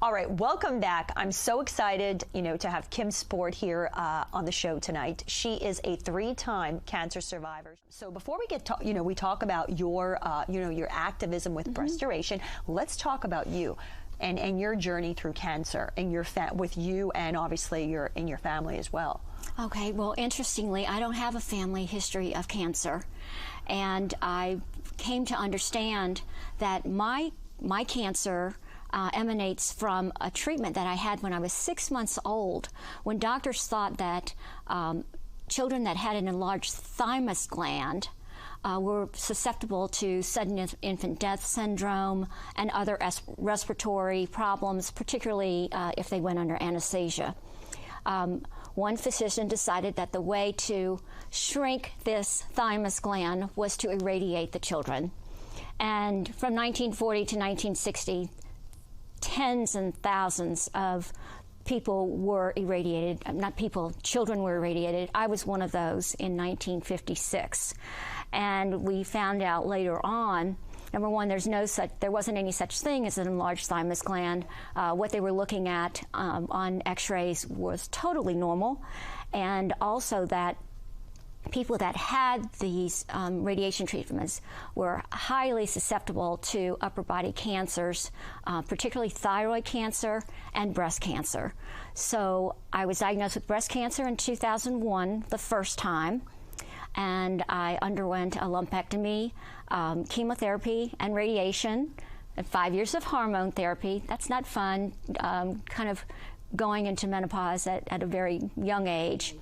All right, welcome back. I'm so excited, to have Kim Sport here on the show tonight. She is a 3-time cancer survivor. So before we get we talk about your, your activism with Breastoration, let's talk about you and your journey through cancer and with you and obviously in your family as well. Okay, well, interestingly, I don't have a family history of cancer, and I came to understand that my cancer emanates from a treatment that I had when I was 6 months old, when doctors thought that children that had an enlarged thymus gland were susceptible to sudden infant death syndrome and other respiratory problems, particularly if they went under anesthesia. One physician decided that the way to shrink this thymus gland was to irradiate the children. And from 1940 to 1960, tens and thousands of people were irradiated. Children were irradiated. I was one of those in 1956. And we found out later on, number one, there wasn't any such thing as an enlarged thymus gland. What they were looking at on x-rays was totally normal. And also that people that had these radiation treatments were highly susceptible to upper body cancers, particularly thyroid cancer and breast cancer. So I was diagnosed with breast cancer in 2001, the first time, and I underwent a lumpectomy, chemotherapy, and radiation, and 5 years of hormone therapy. That's not fun, kind of going into menopause at a very young age.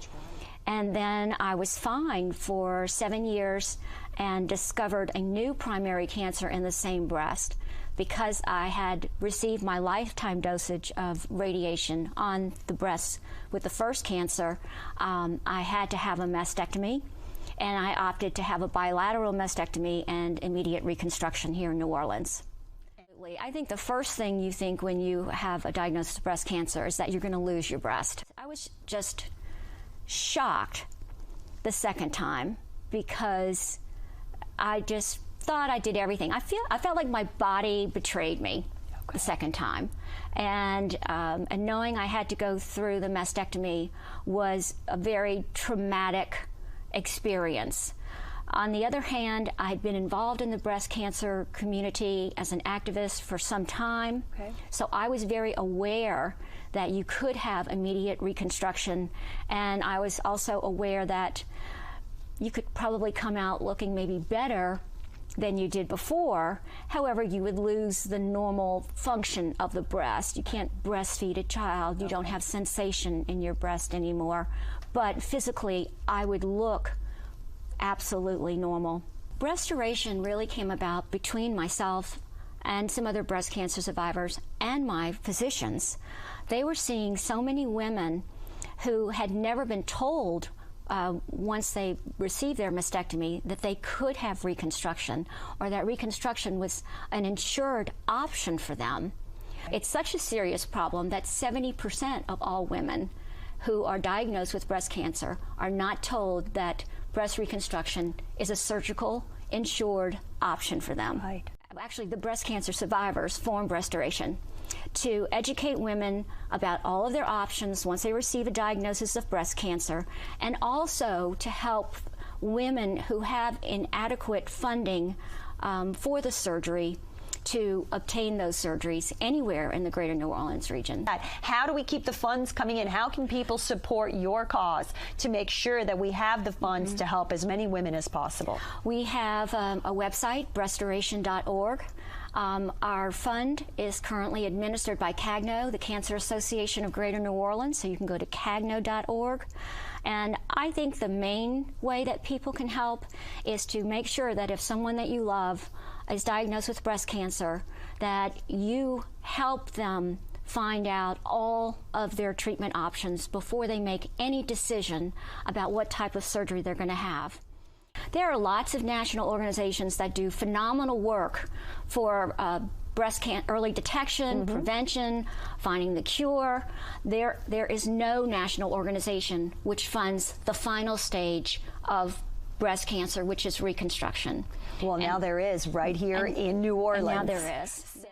And then I was fine for 7 years and discovered a new primary cancer in the same breast. Because I had received my lifetime dosage of radiation on the breast with the first cancer, I had to have a mastectomy, and I opted to have a bilateral mastectomy and immediate reconstruction here in New Orleans. I think the first thing you think when you have a diagnosis of breast cancer is that you're going to lose your breast. I was just shocked the second time because I just thought I did everything. I felt like my body betrayed me the second time, and knowing I had to go through the mastectomy was a very traumatic experience. On the other hand, I had been involved in the breast cancer community as an activist for some time, so I was very aware that you could have immediate reconstruction, and I was also aware that you could probably come out looking maybe better than you did before. However, you would lose the normal function of the breast. You can't breastfeed a child. You don't have sensation in your breast anymore. But physically, I would look absolutely normal. Breastoration really came about between myself and some other breast cancer survivors and my physicians. They were seeing so many women who had never been told once they received their mastectomy that they could have reconstruction, or that reconstruction was an insured option for them. It's such a serious problem that 70% of all women who are diagnosed with breast cancer are not told that breast reconstruction is a surgical insured option for them. Right. Actually, the breast cancer survivors formed Breastoration to educate women about all of their options once they receive a diagnosis of breast cancer, and also to help women who have inadequate funding for the surgery to obtain those surgeries anywhere in the greater New Orleans region. How do we keep the funds coming in? How can people support your cause to make sure that we have the funds to help as many women as possible? We have a website, breastoration.org. Our fund is currently administered by CAGNO, the Cancer Association of Greater New Orleans, so you can go to cagno.org. And I think the main way that people can help is to make sure that if someone that you love is diagnosed with breast cancer, that you help them find out all of their treatment options before they make any decision about what type of surgery they're going to have. There are lots of national organizations that do phenomenal work for breast cancer early detection, prevention, finding the cure. There is no national organization which funds the final stage of breast cancer, which is reconstruction. Well, now there is right here in New Orleans. And now there is.